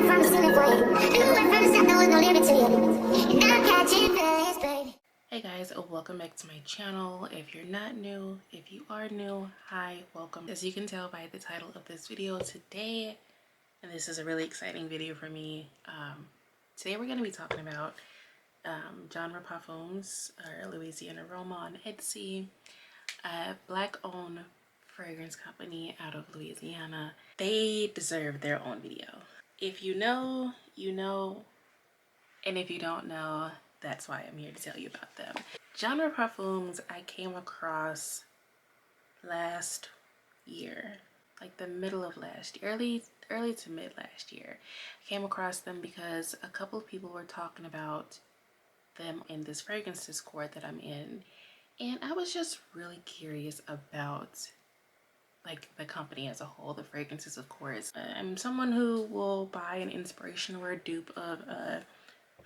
Hey guys, welcome back to my channel. If you're not new, if you are new, hi, welcome. As you can tell by the title of this video today, and this is a really exciting video for me, today we're going to be talking about genre Parfums, or Louisiana Aroma on Etsy, a black-owned fragrance company out of Louisiana. They deserve their own video. If you know, you know, and if you don't know, that's why I'm here to tell you about them. Genre Parfums I came across last year, like the middle of last year, early to mid last year. I came across them because a couple of people were talking about them in this fragrance Discord that I'm in, and I was just really curious about like the company as a whole, the fragrances, of course. I'm someone who will buy an inspiration or a dupe of a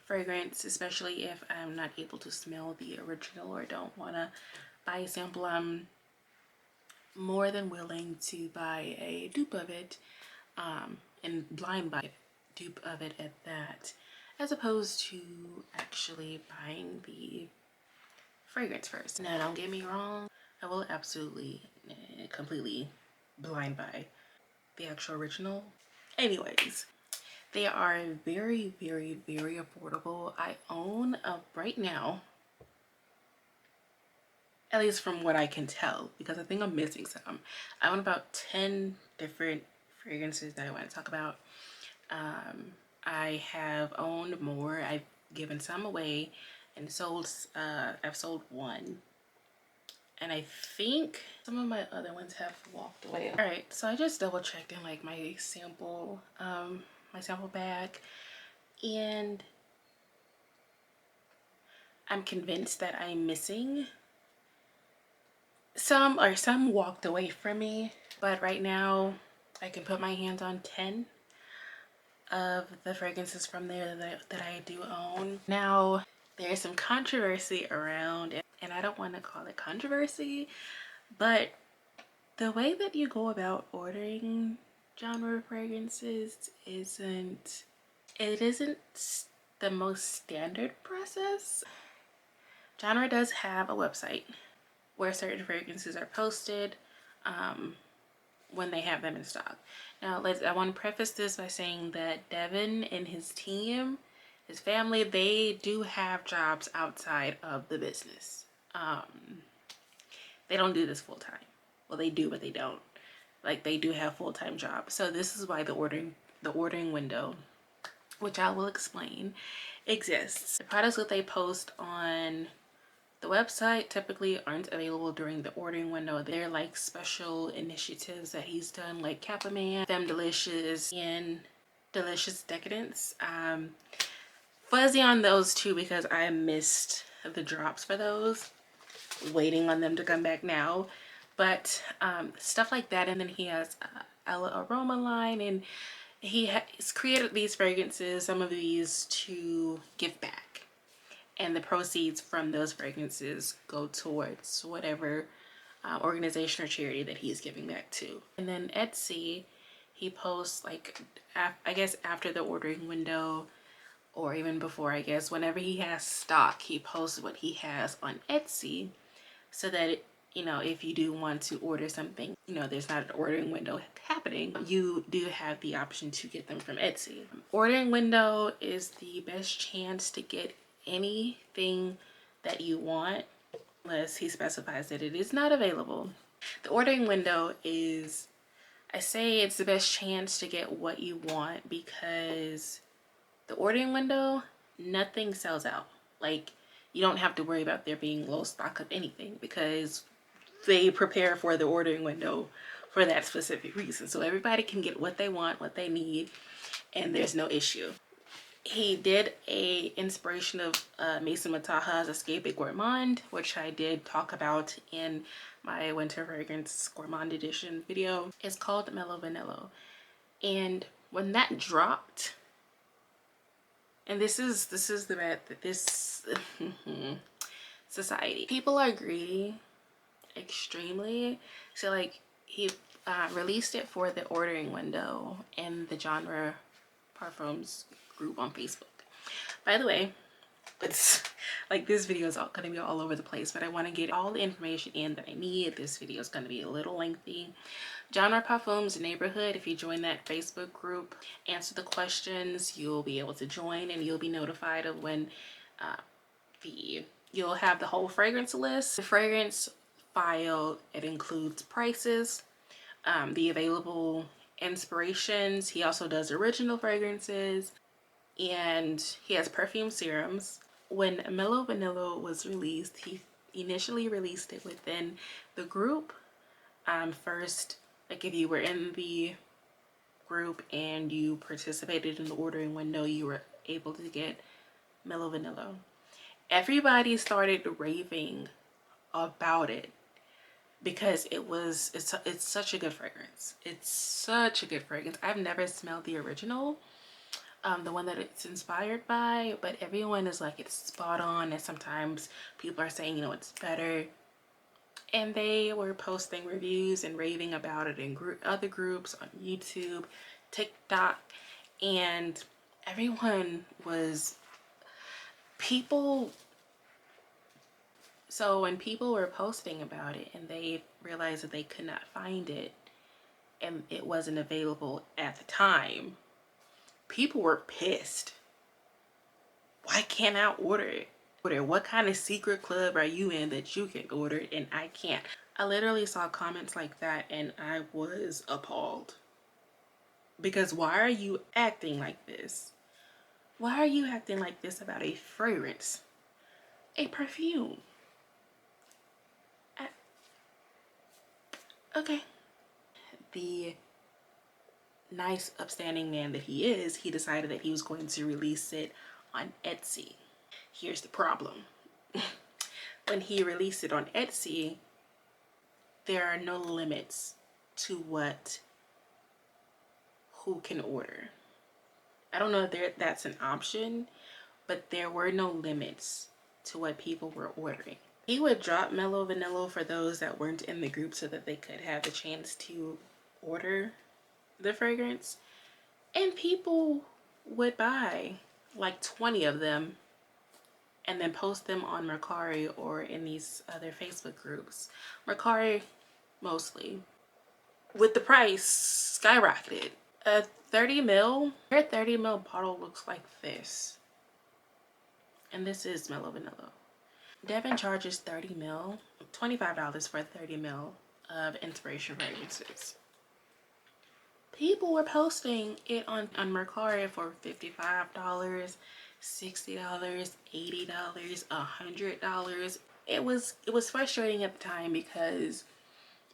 fragrance, especially if I'm not able to smell the original or don't want to buy a sample. I'm more than willing to buy a dupe of it, and blind buy a dupe of it at that, as opposed to actually buying the fragrance first. Now, don't get me wrong, I will absolutely completely blind buy the actual original. Anyways, they are very, very, very affordable. I own right now, at least from what I can tell, because I think I'm missing some, I own about 10 different fragrances that I want to talk about. I have owned more. I've given some away and sold, I've sold one. And I think some of my other ones have walked away. All right, so I just double checked in like my sample bag, and I'm convinced that I'm missing some, or some walked away from me. But right now I can put my hands on 10 of the fragrances from there that I do own. Now, there's some controversy around it, and I don't want to call it controversy, but the way that you go about ordering genre fragrances isn't the most standard process. Genre does have a website where certain fragrances are posted when they have them in stock. Now, I want to preface this by saying that Devin and his team, his family, they do have jobs outside of the business. They don't do this full time. Well, they do, but they don't. Like, they do have full-time jobs. So this is why the ordering window, which I will explain, exists. The products that they post on the website typically aren't available during the ordering window. They're like special initiatives that he's done, like Capaman, Femme Delicious, and Delicious Decadence. Fuzzy on those two because I missed the drops for those, waiting on them to come back now. But stuff like that. And then he has Aroma line, and he has created these fragrances, some of these, to give back, and the proceeds from those fragrances go towards whatever organization or charity that he's giving back to. And then Etsy, he posts, like, I guess after the ordering window, or even before, I guess, whenever he has stock, he posts what he has on Etsy, so that you know, if you do want to order something, you know, there's not an ordering window happening, you do have the option to get them from Etsy. Ordering window is the best chance to get anything that you want, unless he specifies that it is not available. The ordering window is, I say it's the best chance to get what you want because the ordering window, nothing sells out. Like, you don't have to worry about there being low stock of anything because they prepare for the ordering window for that specific reason. So everybody can get what they want, what they need, and there's no issue. He did a inspiration of Mason Mataha's Escape a Gourmand, which I did talk about in my Winter Fragrance Gourmand Edition video. It's called Mellow Vanilla. And when that dropped, and this is the bad, this society, people are greedy, extremely. So like, he released it for the ordering window in the genre Parfums group on Facebook. By the way, it's like this video is going to be all over the place, but I want to get all the information in that I need. This video is going to be a little lengthy. Genre Parfums neighborhood, if you join that Facebook group, answer the questions, you'll be able to join and you'll be notified of when you'll have the whole fragrance list. The fragrance file, it includes prices, the available inspirations. He also does original fragrances, and he has perfume serums. When Mellow Vanilla was released, he initially released it within the group. First, like if you were in the group and you participated in the ordering window, you were able to get Mellow Vanilla. Everybody started raving about it because it's such a good fragrance. It's such a good fragrance. I've never smelled the original, the one that it's inspired by, but everyone is like, it's spot on, and sometimes people are saying, you know, it's better. And they were posting reviews and raving about it in other groups on YouTube, TikTok, and everyone was so when people were posting about it and they realized that they could not find it and it wasn't available at the time, people were pissed. Why can't I order it? What kind of secret club are you in that you can order it and I can't? I literally saw comments like that and I was appalled. Because why are you acting like this? Why are you acting like this about a fragrance? A perfume. Okay. The nice, upstanding man that he is, he decided that he was going to release it on Etsy. Here's the problem. When he released it on Etsy, there are no limits to who can order. I don't know if that's an option, but there were no limits to what people were ordering. He would drop Mellow Vanilla for those that weren't in the group so that they could have the chance to order the fragrance, and people would buy like 20 of them and then post them on Mercari or in these other Facebook groups. Mercari mostly. With the price skyrocketed. A 30 ml bottle looks like this. And this is Mellow Vanilla. Devin charges 30 ml, $25 for 30 ml of inspiration fragrances. People were posting it on Mercari for $55, $60, $80, $100. It was frustrating at the time because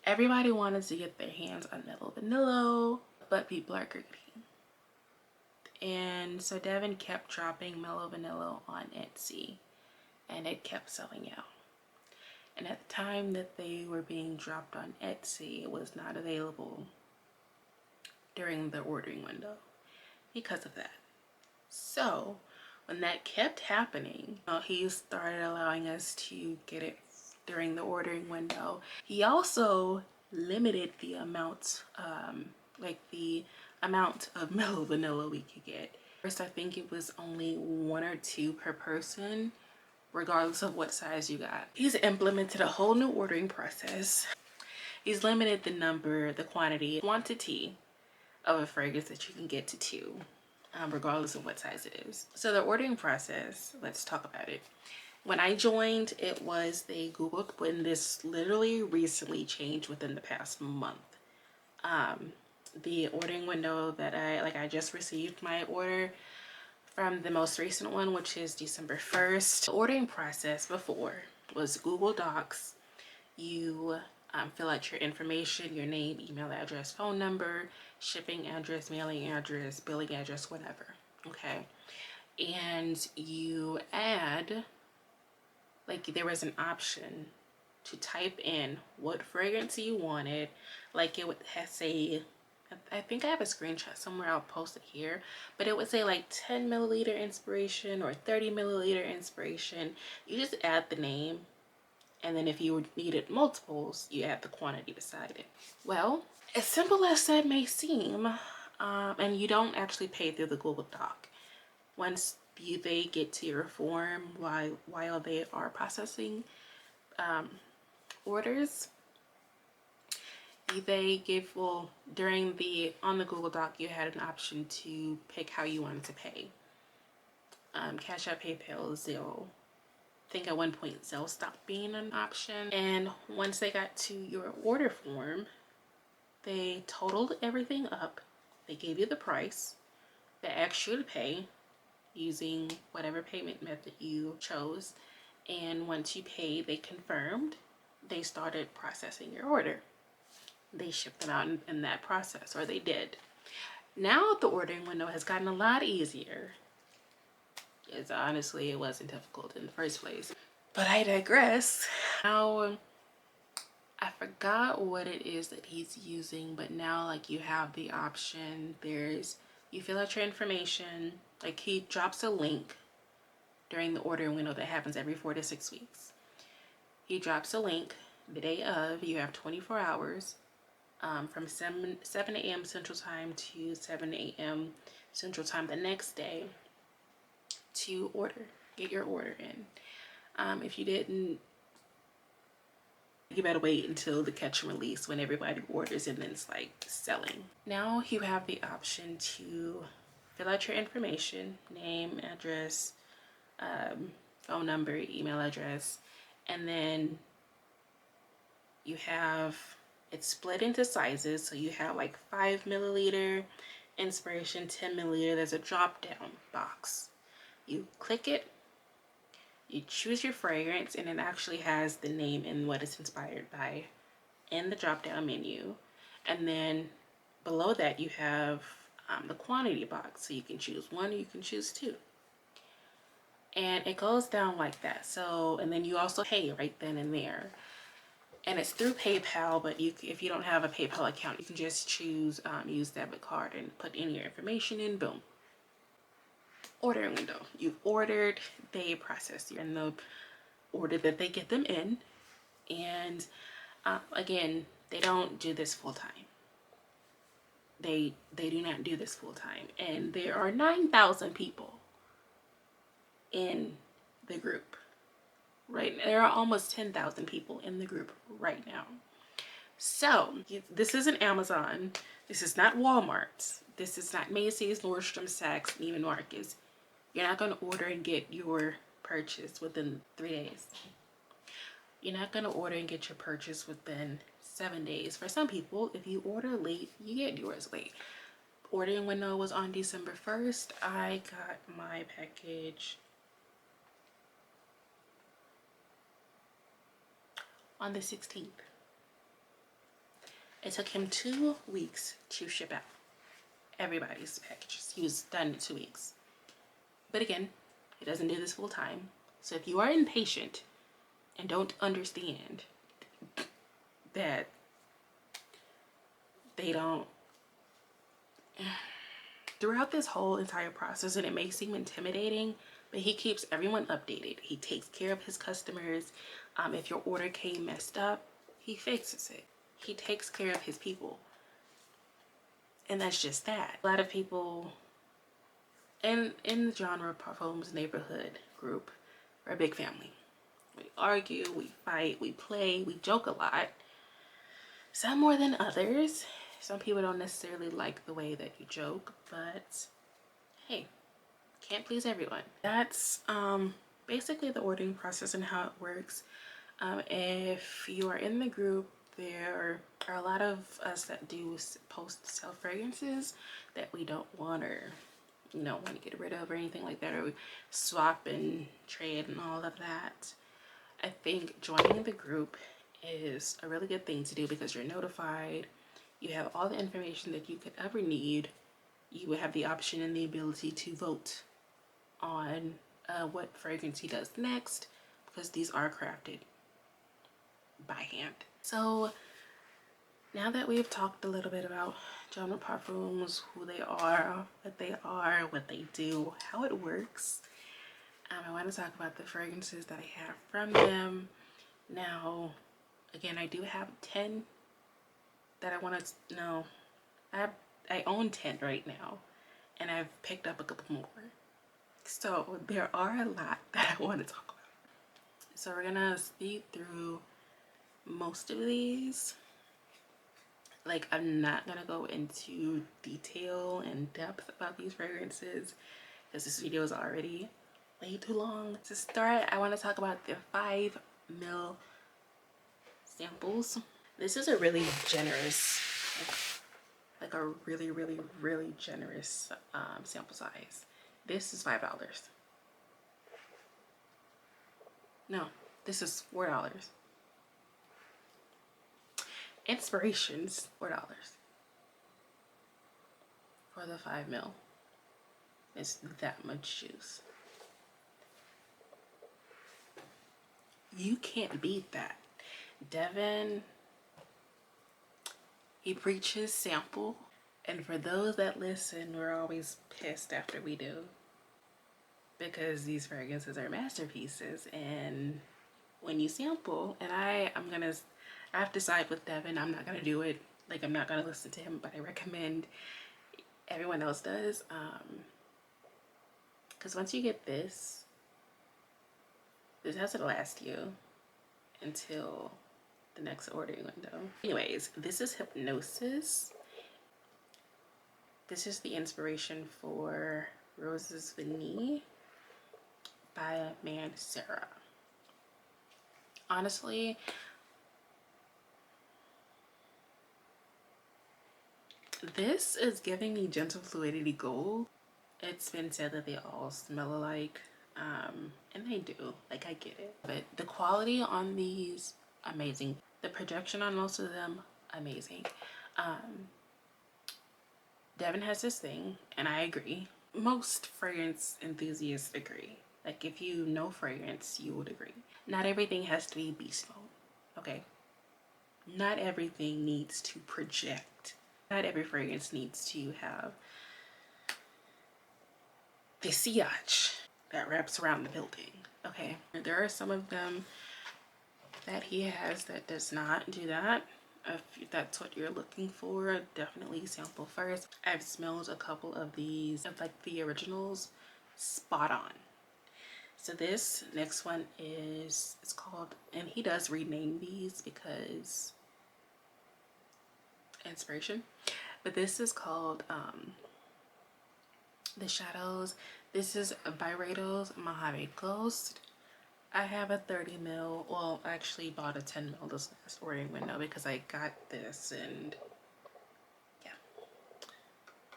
everybody wanted to get their hands on Mellow Vanilla, but people are greedy. And so Devin kept dropping Mellow Vanilla on Etsy and it kept selling out. And at the time that they were being dropped on Etsy, it was not available during the ordering window because of that. So when that kept happening, he started allowing us to get it during the ordering window. He also limited the amount, the amount of Mellow Vanilla we could get. First, I think it was only 1 or 2 per person, regardless of what size you got. He's implemented a whole new ordering process. He's limited the quantity of a fragrance that you can get to 2, regardless of what size it is. So the ordering process, let's talk about it. When I joined, it was they Googled, when this literally recently changed within the past month. The ordering window that I just received my order from the most recent one, which is December 1st. The ordering process before was Google Docs. You fill out your information, your name, email address, phone number, shipping address, mailing address, billing address, whatever. Okay. And you add, there was an option to type in what fragrance you wanted. Like it would say, I think I have a screenshot somewhere, I'll post it here, but it would say like 10 milliliter inspiration or 30 milliliter inspiration. You just add the name, and then if you needed multiples, you add the quantity beside it. Well, as simple as that may seem, And you don't actually pay through the Google Doc. Once they get to your form while they are processing orders, they give, well, on the Google Doc, you had an option to pick how you wanted to pay. Cash App, PayPal, Zelle. I think at one point Zelle stopped being an option. And once they got to your order form, they totaled everything up. They gave you the price. They asked you to pay using whatever payment method you chose. And once you paid, they confirmed. They started processing your order. They shipped them out in that process, or they did. Now the ordering window has gotten a lot easier. Yes, honestly, it wasn't difficult in the first place. But I digress. Now, I forgot what it is that he's using, but now like you have the option. You fill out your information. Like he drops a link during the ordering window that happens every 4 to 6 weeks. He drops a link the day of. You have 24 hours from 7 a.m. Central Time to 7 a.m. Central Time the next day to get your order in. If you didn't, you better wait until the catch and release when everybody orders and then it's like selling. Now you have the option to fill out your information, name, address, phone number, email address, and then you have it's split into sizes. So you have like 5 milliliter, inspiration, 10 milliliter. There's a drop down box. You click it, you choose your fragrance, and it actually has the name and what it's inspired by in the drop down menu. And then below that you have the quantity box. So you can choose 1 or you can choose 2. And it goes down like that. So, and then you also pay right then and there. And it's through PayPal, but if you don't have a PayPal account, you can just choose use debit card and put in your information and boom. Ordering window. You've ordered, they process you in the order that they get them in. And again, they don't do this full time. They do not do this full time. And there are 9,000 people in the group. Right, there are almost 10,000 people in the group right now. So this isn't Amazon. This is not Walmart. This is not Macy's, Nordstrom, Saks, Neiman Marcus. You're not going to order and get your purchase within 3 days. You're not going to order and get your purchase within 7 days. For some people, if you order late, you get yours late. Ordering window was on December 1st. I got my package on the 16th. It took him 2 weeks to ship out everybody's packages. He was done in 2 weeks. But again, he doesn't do this full time. So if you are impatient and don't understand that they don't, throughout this whole entire process, and it may seem intimidating, but he keeps everyone updated. He takes care of his customers. If your order came messed up, he fixes it. He takes care of his people. And that's just that. A lot of people in the genre Parfums neighborhood group are a big family. We argue, we fight, we play, we joke a lot. Some more than others. Some people don't necessarily like the way that you joke, but hey, can't please everyone. That's basically the ordering process and how it works. If you are in the group, there are a lot of us that do post-sale fragrances that we don't want to get rid of or anything like that, or we swap and trade and all of that. I think joining the group is a really good thing to do because you're notified. You have all the information that you could ever need. You would have the option and the ability to vote on what fragrance he does next, because these are crafted by hand. So now that we've talked a little bit about genre Parfums, who they are, what they do, how it works, I want to talk about the fragrances that I have from them. Now, again, I do have 10 that I want to know. I have I own 10 right now, and I've picked up a couple more. So there are a lot that I want to talk about. So we're gonna speed through most of these. Like, I'm not gonna go into detail and depth about these fragrances because this video is already way too long. To start, I want to talk about the 5 ml samples. This is a really generous, like a really generous sample size. This is $5. No, this is $4. Inspirations, $4 for the 5 ml. It's that much juice. You can't beat that. Devin, he preaches sample, and for those that listen, we're always pissed after we do, because these fragrances are masterpieces, and when you sample, and I have to side with Devin. I'm not gonna do it. Like, I'm not gonna listen to him, but I recommend everyone else does, because once you get this has to last you until the next ordering window. Anyways, this is Hypnosis. This is the inspiration for Roses Vanille by Amande Sarah. Honestly, this is giving me Gentle Fluidity Gold. It's been said that they all smell alike, and they do. Like, I get it. But the quality on these, amazing. The projection on most of them, amazing. Devin has this thing, and I agree. Most fragrance enthusiasts agree. Like, if you know fragrance, you would agree. Not everything has to be beast mode, okay? Not everything needs to project. Not every fragrance needs to have the sillage that wraps around the building, okay? There are some of them that he has that does not do that. If that's what you're looking for, definitely sample first. I've smelled a couple of these, of like the originals, spot on. So this next one is, it's called, and he does rename these because inspiration, but this is called The Shadows. This is Byredo's Mojave Ghost. I have a 30 ml. Well, I actually bought a 10 ml this last ordering window because I got this, and yeah,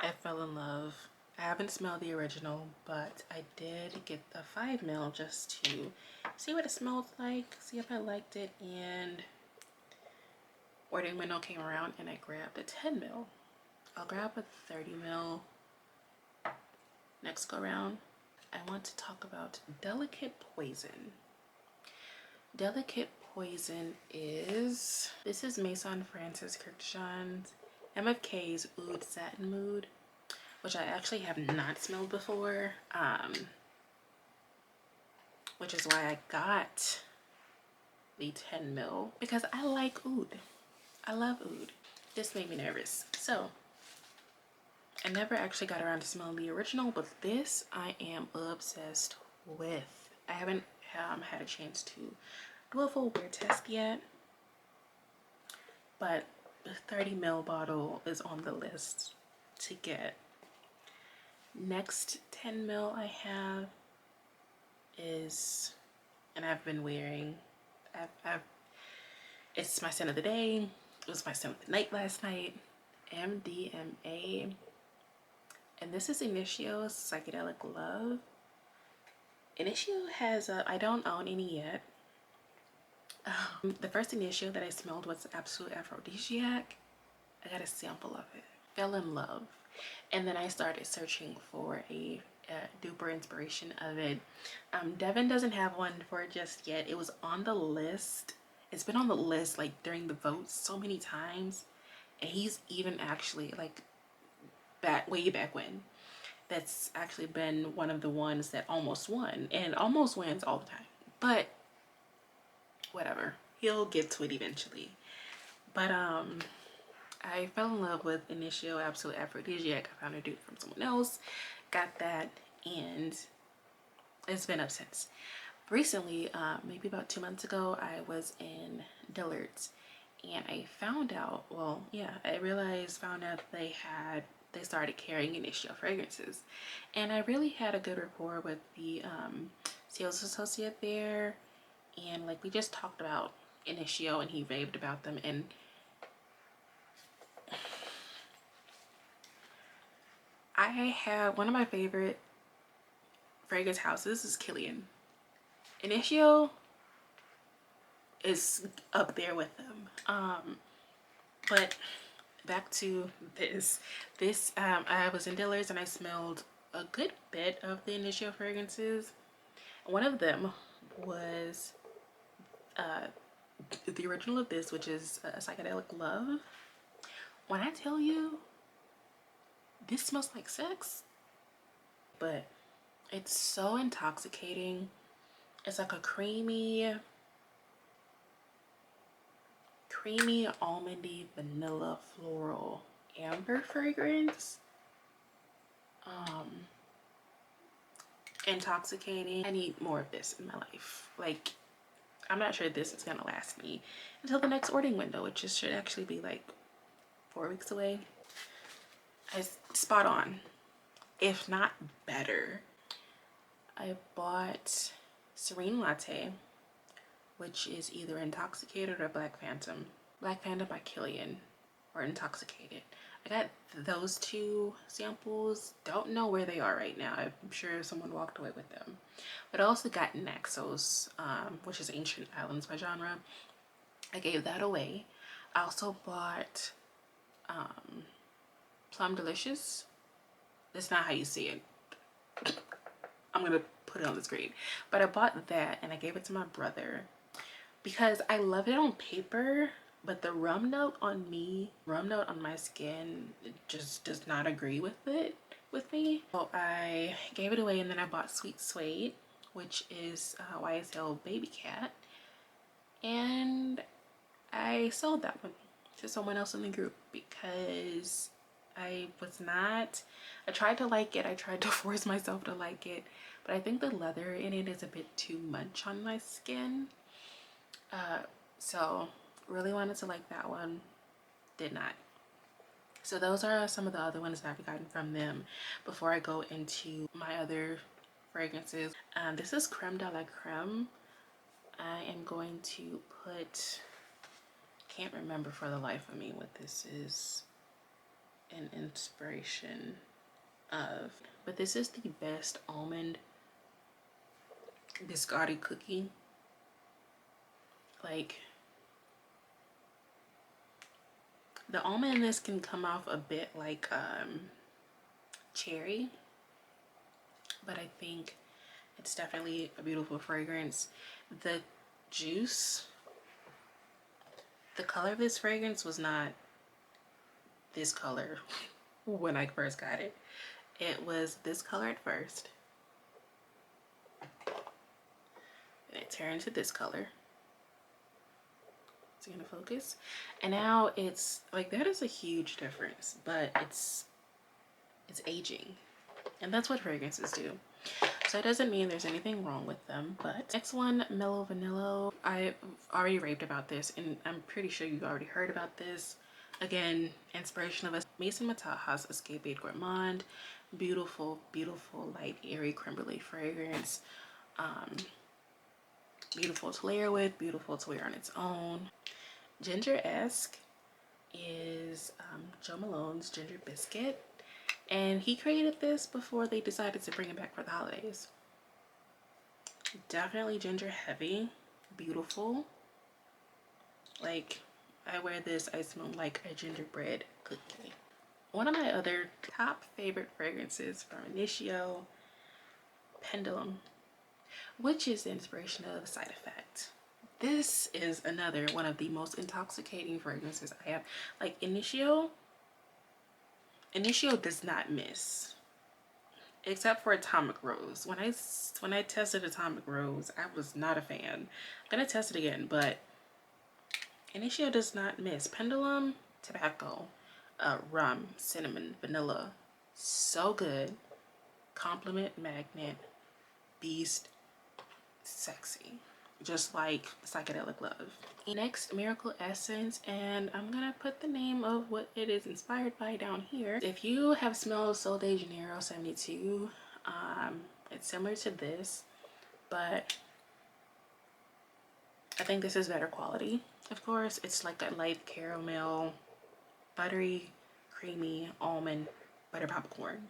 I fell in love. I haven't smelled the original, but I did get the 5 ml just to see what it smelled like, see if I liked it, and ordering window came around and I grabbed a 10 ml. I'll grab a 30 ml next go round. I want to talk about Delicate Poison. Delicate Poison is, this is Maison Francis Kurkdjian's MFK's Oud Satin Mood, which I actually have not smelled before, which is why I got the 10 ml, because I like oud. I love oud. This made me nervous. So I never actually got around to smelling the original, but this I am obsessed with. I haven't had a chance to do a full wear test yet, but the 30 ml bottle is on the list to get. Next 10 ml I have is, and I've been wearing, it's my scent of the day. It was my scent of the night last night. MDMA. And this is Initio's Psychedelic Love. Initio has I don't own any yet. The first Initio that I smelled was Absolute Aphrodisiac. I got a sample of it. Fell in love. And then I started searching for a duper inspiration of it. Devin doesn't have one for it just yet. It was on the list. It's been on the list like during the votes so many times. And he's even actually like way back when. That's actually been one of the ones that almost won, and almost wins all the time, but whatever, he'll get to it eventually. But I I fell in love with Initio Absolute Aphrodisiac. I found a dupe from someone else, got that, and it's been up since. Recently, maybe about 2 months ago, I was in Dillard's and I found out, well, yeah, found out they started carrying Initio fragrances. And I really had a good rapport with the sales associate there. And like, we just talked about Initio and he raved about them. And I have one of my favorite fragrance houses is Kilian. Initio is up there with them. But back to this. I was in Dillard's and I smelled a good bit of the Initio fragrances. One of them was the original of this, which is Psychedelic Love. When I tell you, this smells like sex, but it's so intoxicating. It's like a creamy almondy vanilla floral amber fragrance. Intoxicating. I need more of this in my life. Like, I'm not sure this is gonna last me until the next ordering window, which should actually be like 4 weeks away. Spot on, if not better. I bought Serene Latte, which is either Intoxicated or Black Phantom. Black Phantom by Kilian, or Intoxicated. I got those two samples. Don't know where they are right now. I'm sure someone walked away with them. But I also got Naxos, which is Ancient Islands by genre. I gave that away. I also bought Plum Delicious. That's not how you see it. I'm gonna put it on the screen. But I bought that and I gave it to my brother because I love it on paper, but the rum note on my skin, it just does not agree with me. So I gave it away, and then I bought Sweet Suede, which is YSL Baby Cat, and I sold that one to someone else in the group because I tried to like it. I tried to force myself to like it, but I think the leather in it is a bit too much on my skin. So really wanted to like that one, did not. So those are some of the other ones that I've gotten from them before I go into my other fragrances. This is Creme de la Creme. I am going to put, can't remember for the life of me what this is an inspiration of, but this is the best almond biscotti cookie. Like, the almond in this can come off a bit like cherry, but I think it's definitely a beautiful fragrance. The juice, the color of this fragrance was not this color when I first got it. It was this color at first, and it turned to this color. It's gonna focus, and now it's like, that is a huge difference, but it's aging, and that's what fragrances do. So it doesn't mean there's anything wrong with them. But next one, Mellow Vanilla. I've already raved about this, and I'm pretty sure you already heard about this. Again, inspiration of a Maison Mataha's Escape Gourmand. Beautiful, beautiful, light, airy creme brulee fragrance. Beautiful to layer with, beautiful to wear on its own. Ginger-esque is Joe Malone's Ginger Biscuit, and he created this before they decided to bring it back for the holidays. Definitely ginger heavy, beautiful. Like, I wear this, I smell like a gingerbread cookie. One of my other top favorite fragrances from Initio, Pendulum, which is the inspiration of Side Effect. This is another one of the most intoxicating fragrances I have. Like, Initio does not miss, except for Atomic Rose. When I tested Atomic Rose, I was not a fan. I'm gonna test it again, but Initio does not miss. Pendulum, Tobacco, rum, cinnamon, vanilla. So good. Compliment magnet, beast, sexy. Just like psychedelic love. Next, Miracle Essence, and I'm gonna put the name of what it is inspired by down here. If you have smelled Sol de Janeiro 72, it's similar to this, but I think this is better quality. Of course, it's like that light caramel, buttery, creamy, almond, butter popcorn.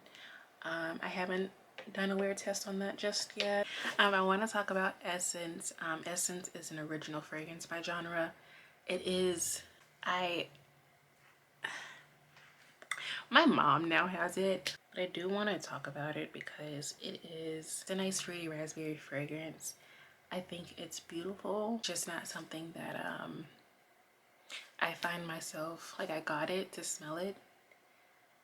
I haven't done a wear test on that just yet. I want to talk about Essence. Essence is an original fragrance by genre. It is, my mom now has it, but I do want to talk about it because it's a nice fruity raspberry fragrance. I think it's beautiful, just not something that I find myself, like, I got it to smell it.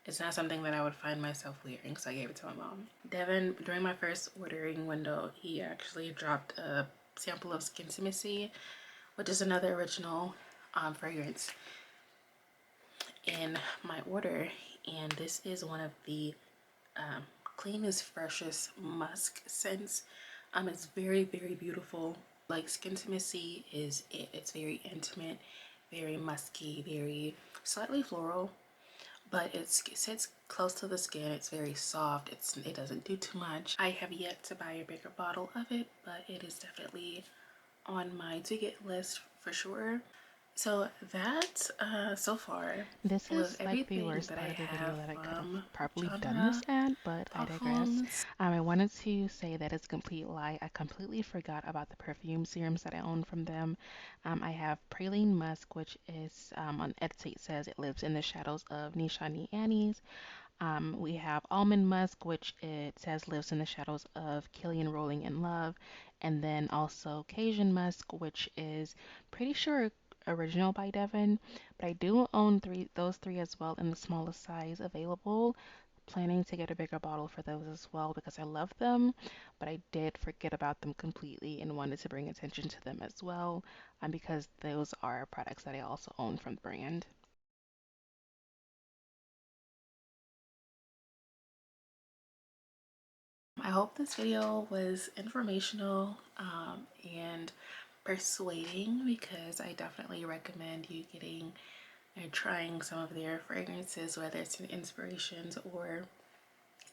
It's not something that I would find myself wearing, so I gave it to my mom. Devin, during my first ordering window, he actually dropped a sample of Skintimacy, which is another original fragrance, in my order. And this is one of the cleanest, freshest musk scents. It's very, very beautiful. Like, Skintimacy is it. It's very intimate, very musky, very slightly floral, but it sits close to the skin. It's very soft. It doesn't do too much. I have yet to buy a bigger bottle of it, but it is definitely on my to get list for sure. So that so far This was is like the everything worst that I part of the have video that I could have from probably done this genre at, but I digress. Parfums. I wanted to say that it's a complete lie. I completely forgot about the perfume serums that I own from them. I have Praline Musk, which is on Etsy it says it lives in the shadows of Nishani Annie's. We have Almond Musk, which it says lives in the shadows of Killian Rolling in Love, and then also Cajun Musk, which is pretty sure original by Devon, but I do own those three as well in the smallest size available. Planning to get a bigger bottle for those as well because I love them, but I did forget about them completely and wanted to bring attention to them as well, because those are products that I also own from the brand. I hope this video was informational and persuading, because I definitely recommend you getting and trying some of their fragrances, whether it's in inspirations or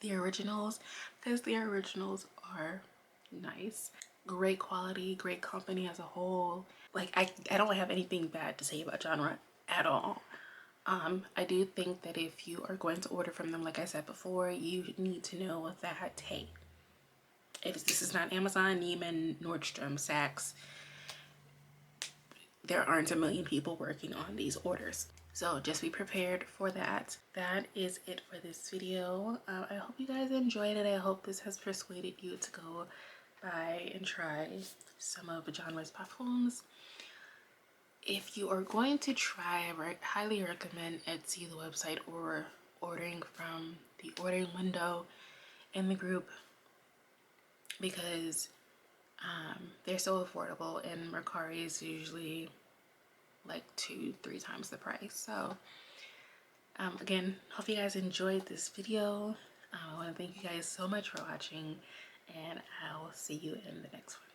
the originals, because the originals are nice. Great quality, great company as a whole. Like, I don't have anything bad to say about genre at all. I do think that if you are going to order from them, like I said before, you need to know that, hey, if this is not Amazon, Neiman, Nordstrom, Saks, there aren't a million people working on these orders. So just be prepared for that. That is it for this video. I hope you guys enjoyed it. I hope this has persuaded you to go buy and try some of Genre's Parfums. If you are going to try, I highly recommend Etsy, the website, or ordering from the ordering window in the group, because they're so affordable, and Mercari is usually like 2-3 times the price. So again, hope you guys enjoyed this video. I want to thank you guys so much for watching, and I'll see you in the next one.